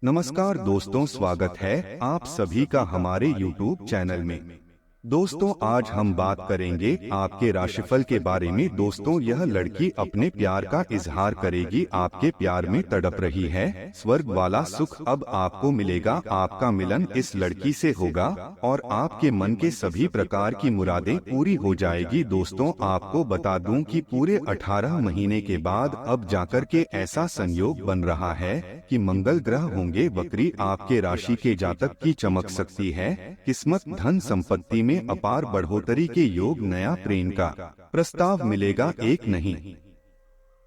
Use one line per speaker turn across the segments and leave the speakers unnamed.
नमस्कार दोस्तों, स्वागत है आप सभी का हमारे YouTube चैनल में। दोस्तों, आज हम बात करेंगे आपके राशिफल के बारे में। दोस्तों, यह लड़की अपने प्यार का इजहार करेगी, आपके प्यार में तड़प रही है। स्वर्ग वाला सुख अब आपको मिलेगा, आपका मिलन इस लड़की से होगा और आपके मन के सभी प्रकार की मुरादें पूरी हो जाएगी। दोस्तों, आपको बता दूं कि पूरे 18 महीने के बाद अब जाकर के ऐसा संयोग बन रहा है कि मंगल ग्रह होंगे वक्री। आपके राशि के जातक की चमक सकती है, किस्मत धन संपत्ति में अपार बढ़ोतरी के योग, नया प्रेम का प्रस्ताव मिलेगा। एक नहीं,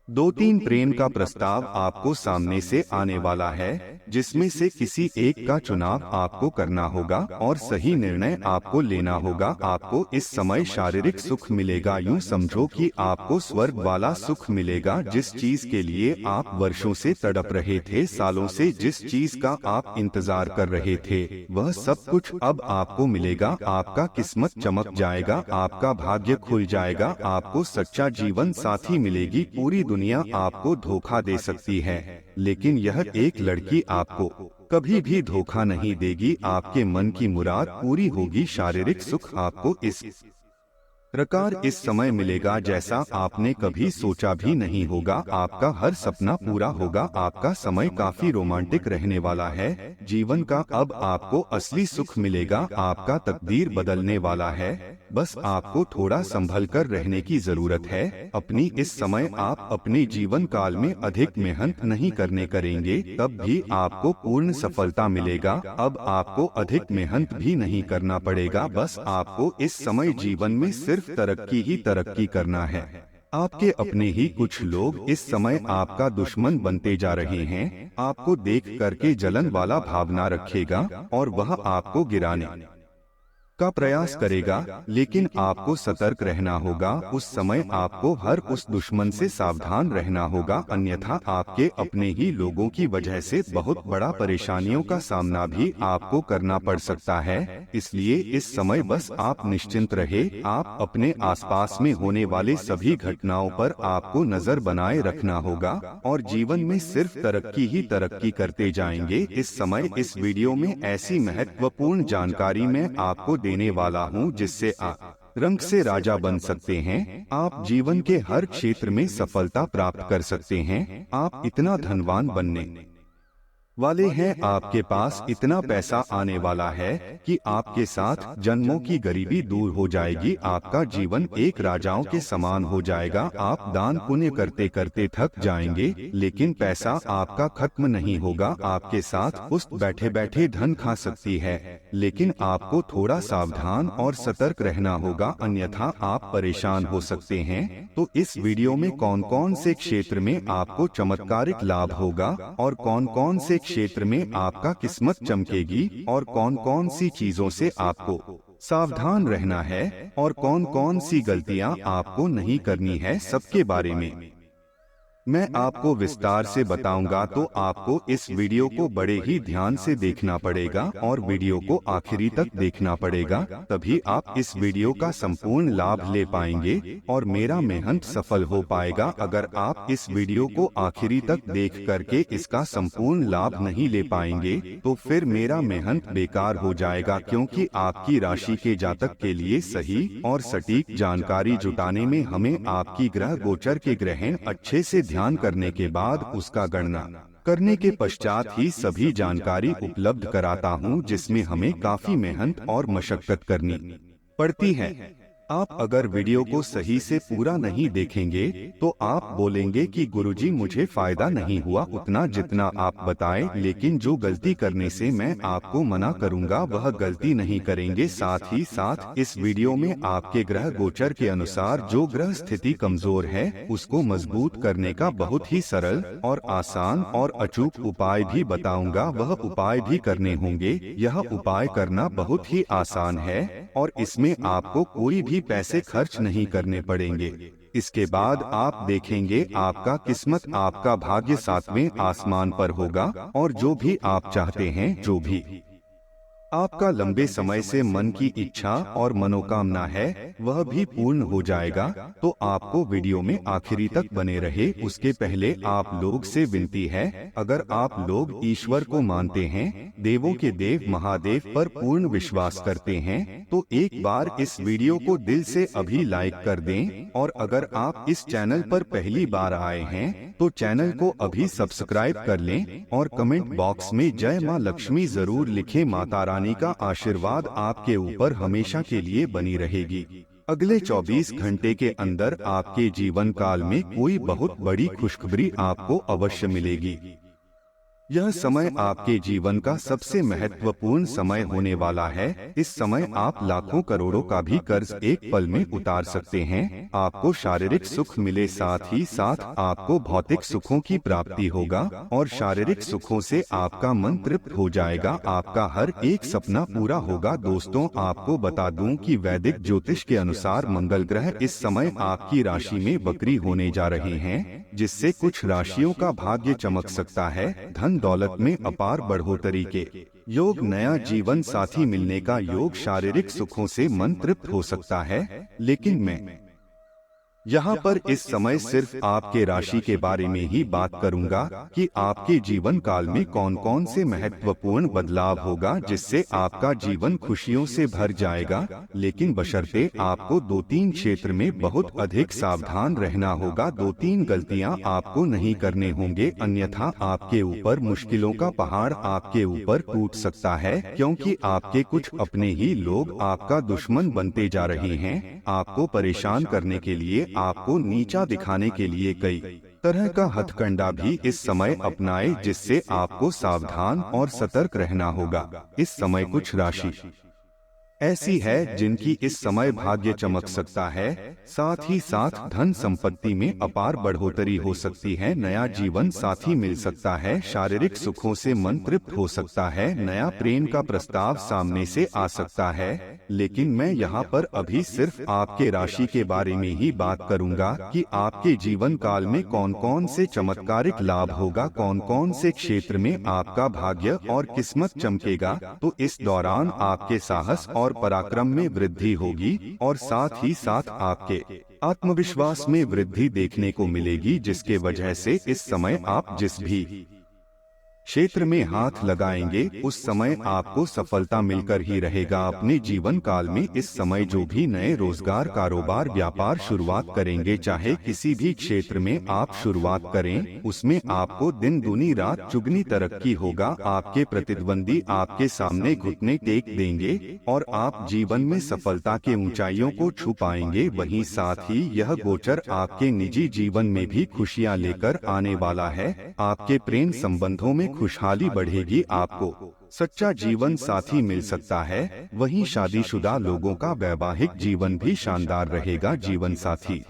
2-3 प्रेम का प्रस्ताव आपको सामने से आने वाला है, जिसमें से किसी एक का चुनाव आपको करना होगा और सही निर्णय आपको लेना होगा। आपको इस समय शारीरिक सुख मिलेगा। यूं समझो कि आपको स्वर्ग वाला सुख मिलेगा। जिस चीज के लिए आप वर्षों से तड़प रहे थे, सालों से जिस चीज का आप इंतजार कर रहे थे, वह सब कुछ अब आपको मिलेगा। आपका किस्मत चमक जाएगा, आपका भाग्य खुल जाएगा, आपको सच्चा जीवन साथी मिलेगी। पूरी दुनिया आपको धोखा दे सकती है, लेकिन यह एक लड़की आपको कभी भी धोखा नहीं देगी। आपके मन की मुराद पूरी होगी। शारीरिक सुख आपको इस प्रकार इस समय मिलेगा जैसा आपने कभी सोचा भी नहीं होगा। आपका हर सपना पूरा होगा। आपका समय काफी रोमांटिक रहने वाला है। जीवन का अब आपको असली सुख मिलेगा। आपका तकदीर बदलने वाला है। बस आपको थोड़ा संभल कर रहने की जरूरत है। अपनी इस समय आप अपने जीवन काल में अधिक मेहनत नहीं करने करेंगे, तब भी आपको पूर्ण सफलता मिलेगा। अब आपको अधिक मेहनत भी नहीं करना पड़ेगा। बस आपको इस समय जीवन में सिर्फ तरक्की ही तरक्की करना है। आपके अपने ही कुछ लोग इस समय आपका दुश्मन बनते जा रहे हैं। आपको देख करके जलन वाला भावना रखेगा और वह आपको गिराने का प्रयास करेगा, लेकिन आपको सतर्क रहना होगा। उस समय आपको हर उस दुश्मन से सावधान रहना होगा, अन्यथा आपके अपने ही लोगों की वजह से बहुत बड़ा परेशानियों का सामना भी आपको करना पड़ सकता है। इसलिए इस समय बस आप निश्चिंत रहे। आप अपने आसपास में होने वाले सभी घटनाओं पर आपको नजर बनाए रखना होगा और जीवन में सिर्फ तरक्की ही तरक्की करते जाएंगे। इस समय इस वीडियो में ऐसी महत्वपूर्ण जानकारी मैं आपको देने वाला हूं, जिससे आप रंग से राजा बन सकते हैं। आप जीवन के हर क्षेत्र में सफलता प्राप्त कर सकते हैं। आप इतना धनवान बनने वाले हैं, आपके पास इतना पैसा आने वाला है कि आपके साथ जन्मों की गरीबी दूर हो जाएगी। आपका जीवन एक राजाओं के समान हो जाएगा। आप दान पुण्य करते करते थक जाएंगे, लेकिन पैसा आपका खत्म नहीं होगा। आपके साथ पुष्ट बैठे बैठे धन खा सकती है, लेकिन आपको थोड़ा सावधान और सतर्क रहना होगा, अन्यथा आप परेशान हो सकते हैं। तो इस वीडियो में कौन कौन से क्षेत्र में आपको चमत्कारिक लाभ होगा और कौन कौन से क्षेत्र में आपका किस्मत चमकेगी और कौन कौन सी चीजों से आपको सावधान रहना है और कौन कौन सी गलतियां आपको नहीं करनी है, सबके बारे में मैं आपको विस्तार से बताऊंगा। तो आपको इस वीडियो को बड़े ही ध्यान से देखना पड़ेगा और वीडियो को आखिरी तक देखना पड़ेगा, तभी आप इस वीडियो का संपूर्ण लाभ ले पाएंगे और मेरा मेहनत सफल हो पाएगा। अगर आप इस वीडियो को आखिरी तक देख करके इसका संपूर्ण लाभ नहीं ले पाएंगे, तो फिर मेरा मेहनत बेकार हो जाएगा, क्योंकि आपकी राशि के जातक के लिए सही और सटीक जानकारी जुटाने में हमें आपकी ग्रह गोचर के ग्रहण अच्छे से ध्यान करने के बाद उसका गणना करने के पश्चात ही सभी जानकारी उपलब्ध कराता हूं, जिसमें हमें काफी मेहनत और मशक्कत करनी पड़ती है। आप अगर वीडियो को सही से पूरा नहीं देखेंगे तो आप बोलेंगे कि गुरुजी मुझे फायदा नहीं हुआ उतना जितना आप बताएं, लेकिन जो गलती करने से मैं आपको मना करूंगा वह गलती नहीं करेंगे। साथ ही साथ इस वीडियो में आपके ग्रह गोचर के अनुसार जो ग्रह स्थिति कमजोर है उसको मजबूत करने का बहुत ही सरल और आसान और अचूक उपाय भी बताऊंगा। वह उपाय भी करने होंगे। यह उपाय करना बहुत ही आसान है और इसमें आपको कोई भी पैसे खर्च नहीं करने पड़ेंगे। इसके बाद आप देखेंगे आपका किस्मत, आपका भाग्य 7वें आसमान पर होगा और जो भी आप चाहते हैं, जो भी आपका लंबे समय से मन की इच्छा और मनोकामना है वह भी पूर्ण हो जाएगा। तो आपको वीडियो में आखिरी तक बने रहे। उसके पहले आप लोग से विनती है, अगर आप लोग ईश्वर को मानते हैं, देवों के देव महादेव पर पूर्ण विश्वास करते हैं, तो एक बार इस वीडियो को दिल से अभी लाइक कर दें। और अगर आप इस चैनल पर पहली बार आए हैं तो चैनल को अभी सब्सक्राइब कर लें और कमेंट बॉक्स में जय मां लक्ष्मी जरूर लिखें। माता रानी का आशीर्वाद आपके ऊपर हमेशा के लिए बनी रहेगी। अगले 24 घंटे के अंदर आपके जीवन काल में कोई बहुत बड़ी खुशखबरी आपको अवश्य मिलेगी। यह समय आपके जीवन का सबसे महत्वपूर्ण समय होने वाला है। इस समय आप लाखों करोड़ों का भी कर्ज एक पल में उतार सकते हैं। आपको शारीरिक सुख मिले, साथ ही साथ आपको भौतिक सुखों की प्राप्ति होगा और शारीरिक सुखों से आपका मन तृप्त हो जाएगा। आपका हर एक सपना पूरा होगा। दोस्तों, आपको बता दूं कि वैदिक ज्योतिष के अनुसार मंगल ग्रह इस समय आपकी राशि में वक्री होने जा रहे हैं, जिससे कुछ राशियों का भाग्य चमक सकता है। धन दौलत में अपार बढ़ोतरी के योग, नया जीवन साथी मिलने का योग, शारीरिक सुखों से मन तृप्त हो सकता है। लेकिन मैं यहाँ पर इस समय सिर्फ आपके राशि के बारे में ही बात करूंगा कि आपके जीवन काल में कौन कौन से महत्वपूर्ण बदलाव होगा, जिससे आपका जीवन खुशियों से भर जाएगा। लेकिन बशर्ते आपको 2-3 क्षेत्र में बहुत अधिक सावधान रहना होगा। 2-3 गलतियां आपको नहीं करने होंगे, अन्यथा आपके ऊपर मुश्किलों का पहाड़ आपके ऊपर टूट सकता है, क्योंकि आपके कुछ अपने ही लोग आपका दुश्मन बनते जा रहे हैं। आपको परेशान करने के लिए, आपको नीचा दिखाने के लिए कई तरह का हथकंडा भी इस समय अपनाए, जिससे आपको सावधान और सतर्क रहना होगा। इस समय कुछ राशि ऐसी है जिनकी इस समय भाग्य चमक सकता है, साथ ही साथ धन संपत्ति में अपार बढ़ोतरी हो सकती है। नया जीवन साथी मिल सकता है, शारीरिक सुखों से मन तृप्त हो सकता है, नया प्रेम का प्रस्ताव सामने से आ सकता है। लेकिन मैं यहाँ पर अभी सिर्फ आपके राशि के बारे में ही बात करूंगा कि आपके जीवन काल में कौन कौन से चमत्कारिक लाभ होगा, कौन कौन से क्षेत्र में आपका भाग्य और किस्मत चमकेगा। तो इस दौरान आपके साहस और पराक्रम में वृद्धि होगी और साथ ही साथ आपके आत्मविश्वास में वृद्धि देखने को मिलेगी, जिसके वजह से इस समय आप जिस भी क्षेत्र में हाथ लगाएंगे उस समय आपको सफलता मिलकर ही रहेगा। अपने जीवन काल में इस समय जो भी नए रोजगार, कारोबार, व्यापार शुरुआत करेंगे, चाहे किसी भी क्षेत्र में आप शुरुआत करें, उसमें आपको दिन दूनी रात चुगनी तरक्की होगा। आपके प्रतिद्वंदी आपके सामने घुटने टेक देंगे और आप जीवन में सफलता के ऊंचाइयों को छू पाएंगे। वहीं साथ ही यह गोचर आपके निजी जीवन में भी खुशियां लेकर आने वाला है। आपके प्रेम संबंधों में खुशहाली बढ़ेगी, आपको सच्चा जीवन साथी मिल सकता है। वहीं शादीशुदा लोगों का वैवाहिक जीवन भी शानदार रहेगा। जीवन साथी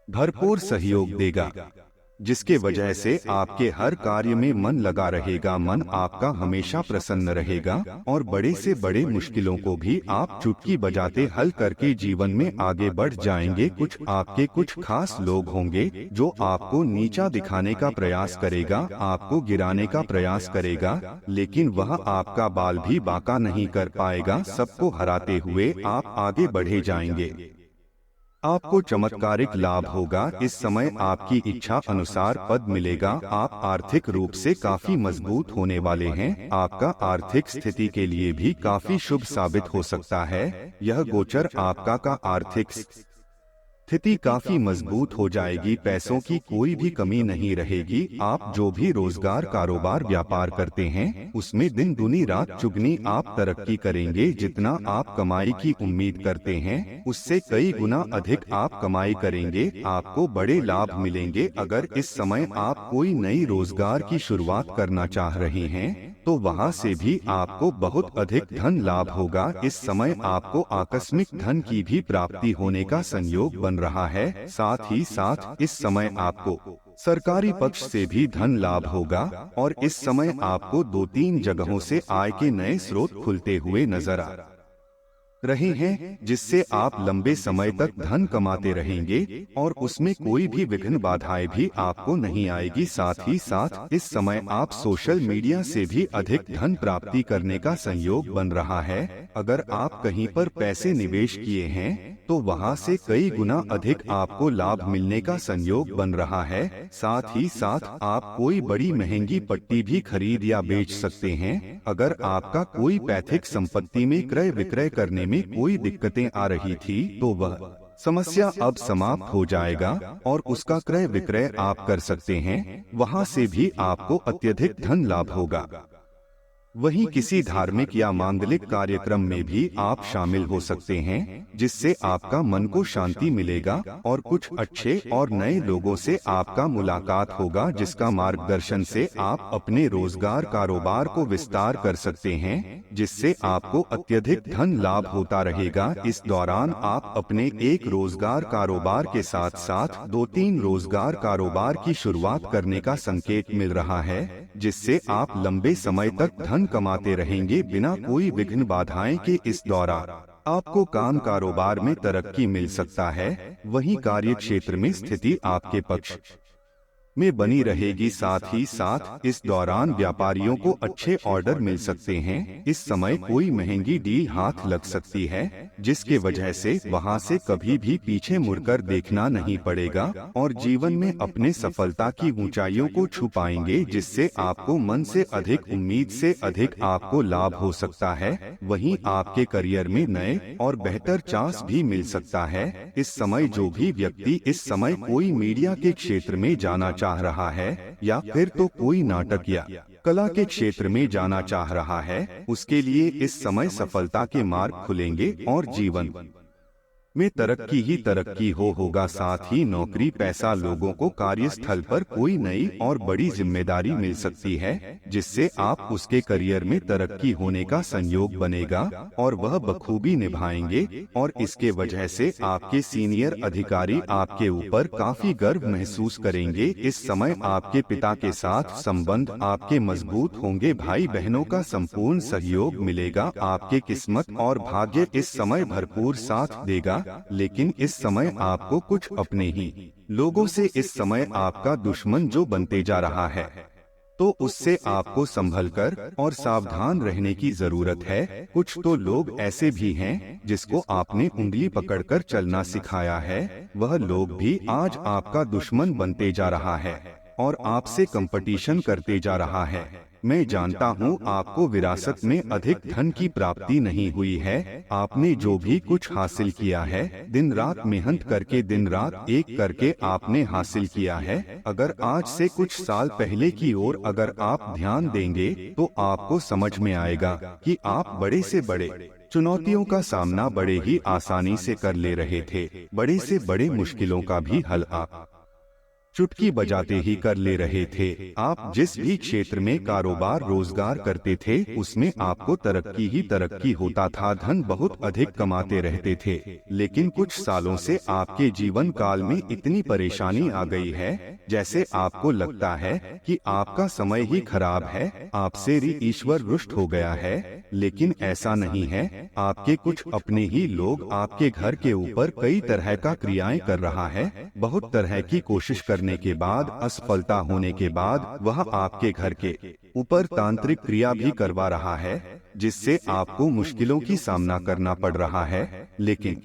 भरपूर सहयोग देगा, जिसके वजह से आपके हर कार्य में मन लगा रहेगा। मन आपका हमेशा प्रसन्न रहेगा और बड़े से बड़े मुश्किलों को भी आप चुटकी बजाते हल करके जीवन में आगे बढ़ जाएंगे। कुछ आपके कुछ खास लोग होंगे जो आपको नीचा दिखाने का प्रयास करेगा, आपको गिराने का प्रयास करेगा, लेकिन वह आपका बाल भी बांका नहीं कर पाएगा। सबको हराते हुए आप आगे बढ़े जाएंगे। आपको चमत्कारिक लाभ होगा। इस समय आपकी इच्छा अनुसार पद मिलेगा। आप आर्थिक रूप से काफी मजबूत होने वाले हैं। आपका आर्थिक स्थिति के लिए भी काफी शुभ साबित हो सकता है। यह गोचर आपका का आर्थिक स्थिति काफी मजबूत हो जाएगी। पैसों की कोई भी कमी नहीं रहेगी। आप जो भी रोजगार, कारोबार, व्यापार करते हैं, उसमें दिन दूनी रात चुगनी आप तरक्की करेंगे। जितना आप कमाई की उम्मीद करते हैं, उससे कई गुना अधिक आप कमाई करेंगे। आपको बड़े लाभ मिलेंगे। अगर इस समय आप कोई नई रोजगार की शुरुआत करना चाह रहे हैं, तो वहां से भी आपको बहुत अधिक धन लाभ होगा। इस समय आपको आकस्मिक धन की भी प्राप्ति होने का संयोग बन रहा है। साथ ही साथ इस समय आपको सरकारी पक्ष से भी धन लाभ होगा और इस समय आपको 2-3 जगहों से आय के नए स्रोत खुलते हुए नजर आ रहे हैं, जिससे आप लंबे समय तक धन कमाते रहेंगे और उसमें कोई भी विघ्न बाधाएं भी आपको नहीं आएगी। साथ ही साथ इस समय आप सोशल मीडिया से भी अधिक धन प्राप्ति करने का संयोग बन रहा है। अगर आप कहीं पर पैसे निवेश किए हैं तो वहां से कई गुना अधिक आपको लाभ मिलने का संयोग बन रहा है। साथ ही साथ आप कोई बड़ी महंगी पट्टी भी खरीद या बेच सकते हैं। अगर आपका कोई पैतृक संपत्ति में क्रय विक्रय करने में कोई दिक्कतें आ रही थी तो वह समस्या अब समाप्त हो जाएगा और उसका क्रय विक्रय आप कर सकते हैं। वहां से भी आपको अत्यधिक धन लाभ होगा। वहीं किसी धार्मिक या मांगलिक कार्यक्रम में भी आप शामिल हो सकते हैं, जिससे आपका मन को शांति मिलेगा और कुछ अच्छे और नए लोगों से आपका मुलाकात होगा, जिसका मार्गदर्शन से आप अपने रोजगार कारोबार को विस्तार कर सकते हैं, जिससे आपको अत्यधिक धन लाभ होता रहेगा। इस दौरान आप अपने एक रोजगार कारोबार के साथ साथ 2-3 रोजगार कारोबार की शुरुआत करने का संकेत मिल रहा है, जिससे आप लंबे समय तक धन कमाते रहेंगे बिना कोई विघ्न बाधाएं के। इस दौरान आपको काम कारोबार में तरक्की मिल सकता है। वहीं कार्य क्षेत्र में स्थिति आपके पक्ष में बनी रहेगी। साथ ही साथ इस दौरान व्यापारियों को अच्छे ऑर्डर मिल सकते हैं। इस समय कोई महंगी डील हाथ लग सकती है, जिसके वजह से वहां से कभी भी पीछे मुड़कर देखना नहीं पड़ेगा और जीवन में अपने सफलता की ऊंचाइयों को छू पाएंगे, जिससे आपको मन से अधिक उम्मीद से अधिक आपको लाभ हो सकता है। वहीं आपके करियर में नए और बेहतर चांस भी मिल सकता है। इस समय जो भी व्यक्ति इस समय कोई मीडिया के क्षेत्र में जाना चाह रहा है या फिर तो कोई नाटक या कला के क्षेत्र में जाना चाह रहा है, उसके लिए इस समय सफलता के मार्ग खुलेंगे और जीवन में तरक्की ही तरक्की होगा। साथ ही नौकरी पैसा लोगों को कार्यस्थल पर कोई नई और बड़ी जिम्मेदारी मिल सकती है, जिससे आप उसके करियर में तरक्की होने का संयोग बनेगा और वह बखूबी निभाएंगे और इसके वजह से आपके सीनियर अधिकारी आपके ऊपर काफी गर्व महसूस करेंगे। इस समय आपके पिता के साथ संबंध आपके मजबूत होंगे। भाई बहनों का संपूर्ण सहयोग मिलेगा। आपके किस्मत और भाग्य इस समय भरपूर साथ देगा, लेकिन इस समय आपको कुछ अपने ही लोगों से इस समय आपका दुश्मन जो बनते जा रहा है, तो उससे आपको संभलकर और सावधान रहने की जरूरत है। कुछ तो लोग ऐसे भी हैं जिसको आपने उंगली पकड़कर चलना सिखाया है, वह लोग भी आज आपका दुश्मन बनते जा रहा है और आपसे कंपटीशन करते जा रहा है। मैं जानता हूँ आपको विरासत में अधिक धन की प्राप्ति नहीं हुई है। आपने जो भी कुछ हासिल किया है, दिन रात मेहनत करके दिन रात एक करके आपने हासिल किया है। अगर आज से कुछ साल पहले की ओर अगर आप ध्यान देंगे तो आपको समझ में आएगा कि आप बड़े से बड़े चुनौतियों का सामना बड़े ही आसानी से कर ले रहे थे। बड़े से बड़े मुश्किलों का भी हल आप चुटकी बजाते ही कर ले रहे थे। आप जिस भी क्षेत्र में कारोबार रोजगार करते थे उसमें आपको तरक्की ही तरक्की होता था, धन बहुत अधिक कमाते रहते थे। लेकिन कुछ सालों से आपके जीवन काल में इतनी परेशानी आ गई है जैसे आपको लगता है कि आपका समय ही खराब है, आपसे ईश्वर रुष्ट हो गया है। लेकिन ऐसा नहीं है। आपके कुछ अपने ही लोग आपके घर के ऊपर कई तरह का क्रियाएं कर रहा है। बहुत तरह की कोशिश करने के बाद असफलता होने के बाद वह आपके घर के ऊपर तांत्रिक क्रिया भी करवा रहा है, जिससे आपको मुश्किलों की सामना करना पड़ रहा है। लेकिन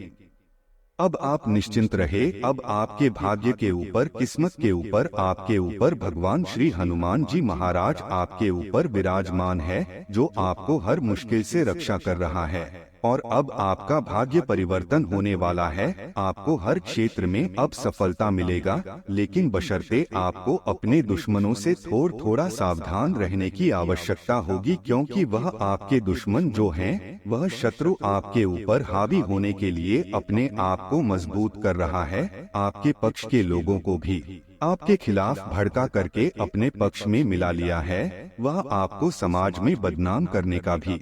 अब आप निश्चिंत रहे। अब आपके भाग्य के ऊपर, किस्मत के ऊपर, आपके ऊपर भगवान श्री हनुमान जी महाराज आपके ऊपर विराजमान है, जो आपको हर मुश्किल से रक्षा कर रहा है। और अब आपका भाग्य परिवर्तन होने वाला है। आपको हर क्षेत्र में अब सफलता मिलेगा, लेकिन बशर्ते आपको अपने दुश्मनों से थोड़ा सावधान रहने की आवश्यकता होगी, क्योंकि वह आपके दुश्मन जो हैं, वह शत्रु आपके ऊपर हावी होने के लिए अपने आप को मजबूत कर रहा है। आपके पक्ष के लोगों को भी आपके खिलाफ भड़का करके अपने पक्ष में मिला लिया है। वह आपको समाज में बदनाम करने का भी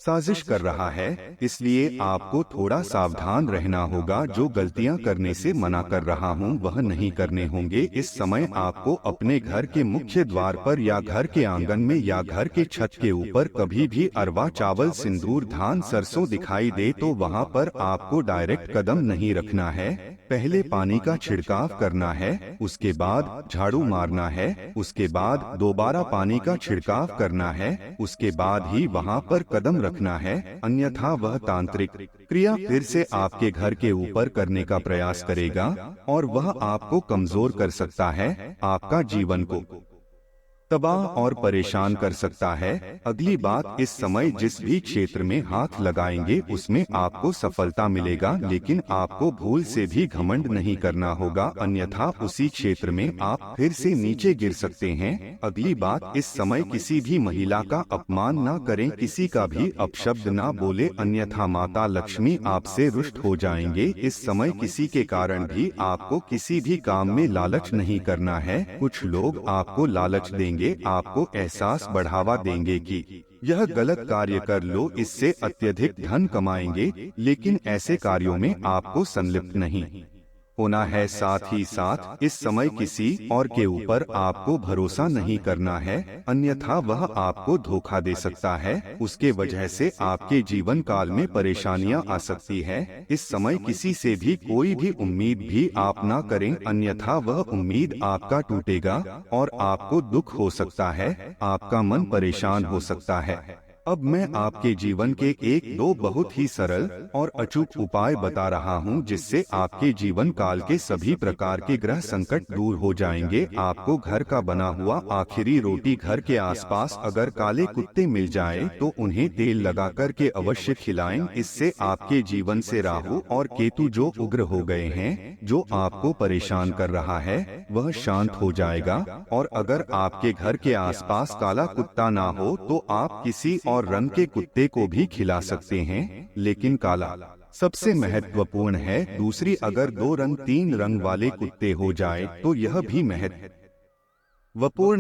साजिश कर रहा है, इसलिए आपको थोड़ा सावधान रहना होगा। जो गलतियां करने से मना कर रहा हूं वह नहीं करने होंगे। इस समय आपको अपने घर के मुख्य द्वार पर या घर के आंगन में या घर के छत के ऊपर कभी भी अरवा चावल, सिंदूर, धान, सरसों दिखाई दे तो वहां पर आपको डायरेक्ट कदम नहीं रखना है। पहले पानी का छिड़काव करना है, उसके बाद झाड़ू मारना है, उसके बाद दोबारा पानी का छिड़काव करना है, उसके बाद ही वहां पर कदम रखना है। अन्यथा वह तांत्रिक क्रिया फिर से आपके घर के ऊपर करने का प्रयास करेगा और वह आपको कमजोर कर सकता है, आपका जीवन को तबाह और परेशान कर सकता है। अगली बात, इस समय जिस भी क्षेत्र में हाथ लगाएंगे उसमें आपको सफलता मिलेगा, लेकिन आपको भूल से भी घमंड नहीं करना होगा, अन्यथा उसी क्षेत्र में आप फिर से नीचे गिर सकते हैं। अगली बात, इस समय किसी भी महिला का अपमान न करें, किसी का भी अपशब्द न बोले, अन्यथा माता लक्ष्मी आपसे रुष्ट हो जाएंगे। इस समय किसी के कारण भी आपको किसी भी काम में लालच नहीं करना है। कुछ लोग आपको लालच देंगे, आपको एहसास बढ़ावा देंगे कि यह गलत कार्य कर लो, इससे अत्यधिक धन कमाएंगे, लेकिन ऐसे कार्यों में आपको संलिप्त नहीं होना है। साथ ही साथ इस समय किसी और के ऊपर आपको भरोसा नहीं करना है, अन्यथा वह आपको धोखा दे सकता है। उसके वजह से आपके जीवन काल में परेशानियां आ सकती है। इस समय किसी से भी कोई भी उम्मीद भी आप ना करें, अन्यथा वह उम्मीद आपका टूटेगा और आपको दुख हो सकता है, आपका मन परेशान हो सकता है। अब मैं आपके जीवन के एक दो बहुत ही सरल और अचूक उपाय बता रहा हूं, जिससे आपके जीवन काल के सभी प्रकार के ग्रह संकट दूर हो जाएंगे। आपको घर का बना हुआ आखिरी रोटी घर के आसपास अगर काले कुत्ते मिल जाए तो उन्हें तेल लगा कर के अवश्य खिलाएं। इससे आपके जीवन से राहु और केतु जो उग्र हो गए हैं, जो आपको परेशान कर रहा है, वह शांत हो जाएगा। और अगर आपके घर के आसपास काला कुत्ता ना हो तो आप किसी और रंग के कुत्ते को भी खिला सकते हैं, लेकिन काला सबसे महत्वपूर्ण है। दूसरी, अगर 2 रंग 3 रंग वाले कुत्ते हो जाए तो यह भी महत्वपूर्ण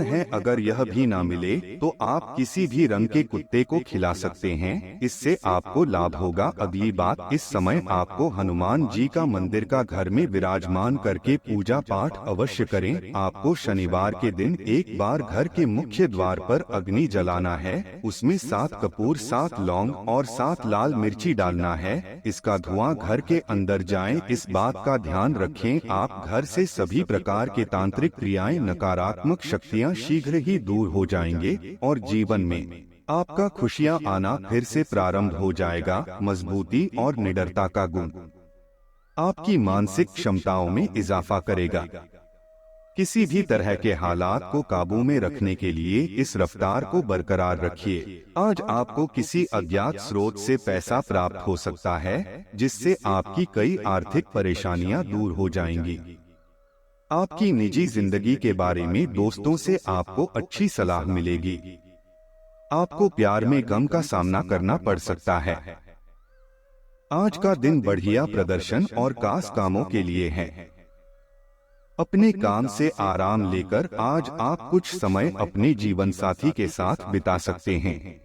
है। अगर यह भी ना मिले तो आप किसी भी रंग के कुत्ते को खिला सकते हैं, इससे आपको लाभ होगा। अगली बात, इस समय आपको हनुमान जी का मंदिर का घर में विराजमान करके पूजा पाठ अवश्य करें। आपको शनिवार के दिन एक बार घर के मुख्य द्वार पर अग्नि जलाना है, उसमें 7 कपूर, 7 लौंग और 7 लाल मिर्ची डालना है। इसका धुआं घर के अंदर जाए, इस बात का ध्यान रखें। आप घर से सभी प्रकार के तांत्रिक क्रियाएं, नकारात्मक शक्तियां शीघ्र ही दूर हो जाएंगे और जीवन में आपका खुशियां आना फिर से प्रारंभ हो जाएगा। मजबूती और निडरता का गुण आपकी मानसिक क्षमताओं में इजाफा करेगा। किसी भी तरह के हालात को काबू में रखने के लिए इस रफ्तार को बरकरार रखिए। आज आपको किसी अज्ञात स्रोत से पैसा प्राप्त हो सकता है, जिससे आपकी कई आर्थिक परेशानियां दूर हो जाएंगी। आपकी निजी जिंदगी के बारे में दोस्तों से आपको अच्छी सलाह मिलेगी। आपको प्यार में गम का सामना करना पड़ सकता है। आज का दिन बढ़िया प्रदर्शन और खास कामों के लिए है। अपने काम से आराम लेकर आज आप कुछ समय अपने जीवन साथी के साथ बिता सकते हैं।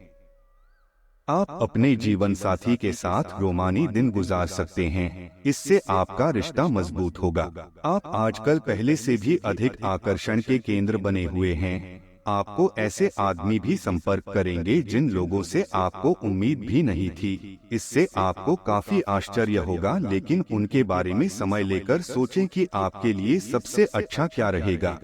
आप अपने जीवन साथी के साथ रोमानी दिन गुजार सकते हैं, इससे आपका रिश्ता मजबूत होगा। आप आजकल पहले से भी अधिक आकर्षण के केंद्र बने हुए हैं। आपको ऐसे आदमी भी संपर्क करेंगे जिन लोगों से आपको उम्मीद भी नहीं थी। इससे आपको काफी आश्चर्य होगा, लेकिन उनके बारे में समय लेकर सोचें कि आपके लिए सबसे अच्छा क्या रहेगा।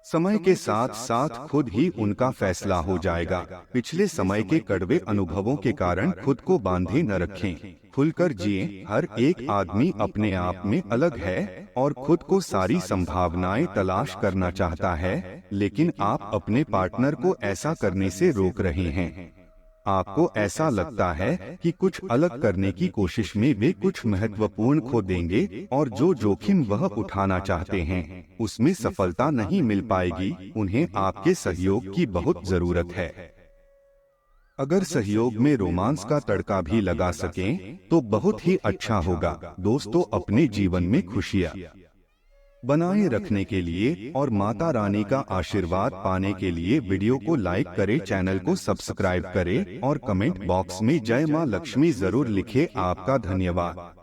समय के साथ साथ खुद ही उनका फैसला हो जाएगा। पिछले समय के कड़वे अनुभवों के कारण खुद को बांधे न रखें, खुलकर जिएं। हर एक आदमी अपने आप में अलग है और खुद को सारी संभावनाएं तलाश करना चाहता है, लेकिन आप अपने पार्टनर को ऐसा करने से रोक रहे हैं। आपको ऐसा लगता है कि कुछ अलग करने की कोशिश में वे कुछ महत्वपूर्ण खो देंगे और जो जोखिम वह उठाना चाहते हैं उसमें सफलता नहीं मिल पाएगी। उन्हें आपके सहयोग की बहुत जरूरत है। अगर सहयोग में रोमांस का तड़का भी लगा सकें तो बहुत ही अच्छा होगा। दोस्तों, अपने जीवन में खुशियाँ बनाए रखने के लिए और माता रानी का आशीर्वाद पाने के लिए वीडियो को लाइक करें, चैनल को सब्सक्राइब करें और कमेंट बॉक्स में जय मां लक्ष्मी जरूर लिखें। आपका धन्यवाद।